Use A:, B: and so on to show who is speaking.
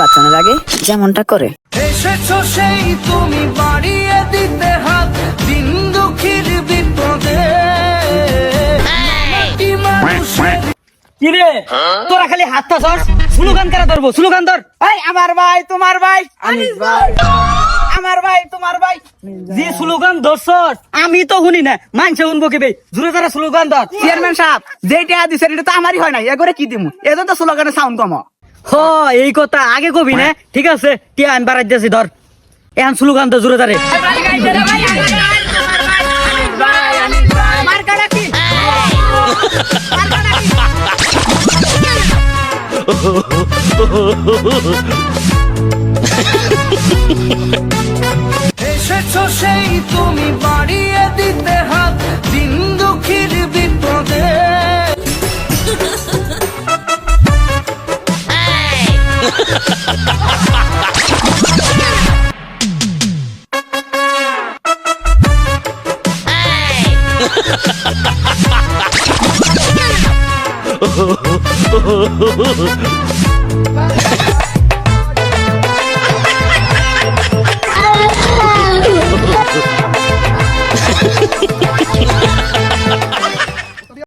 A: বাঁচানোর আগে যেমনটা করে।
B: এসেছো সেই তুমি বাড়িয়ে দিতে হাত দিন দুঃখীর বিপদে।
C: কিরে তোরা খালি হাত পাছস, স্লোগান কারা ধরবো? স্লোগান ধর।
A: এই আমার ভাই তোমার ভাই, আনিস ভাই আমার ভাই তোমার ভাই।
C: যে স্লোগান ধরছস আমি তো শুনি না, মানছে শুনবো কি বে? জোরে জোরে স্লোগান ধর।
A: চেয়ারম্যান সাহেব যেটা দিছেন এটা তো আমারই হয় নাই, এগরে কি দিমু? এজন্য তো স্লোগানের সাউন্ড কম।
C: হ এই কথা আগে কবি না, ঠিক আছে টিয়া আমি বাড়াই দিয়েছি, ধর এখন স্লোগান তো জোরে জোরে।
B: এসেছো সেই তুমি বাড়িয়ে দিতে হাত দিন দুঃখীর বিপদে।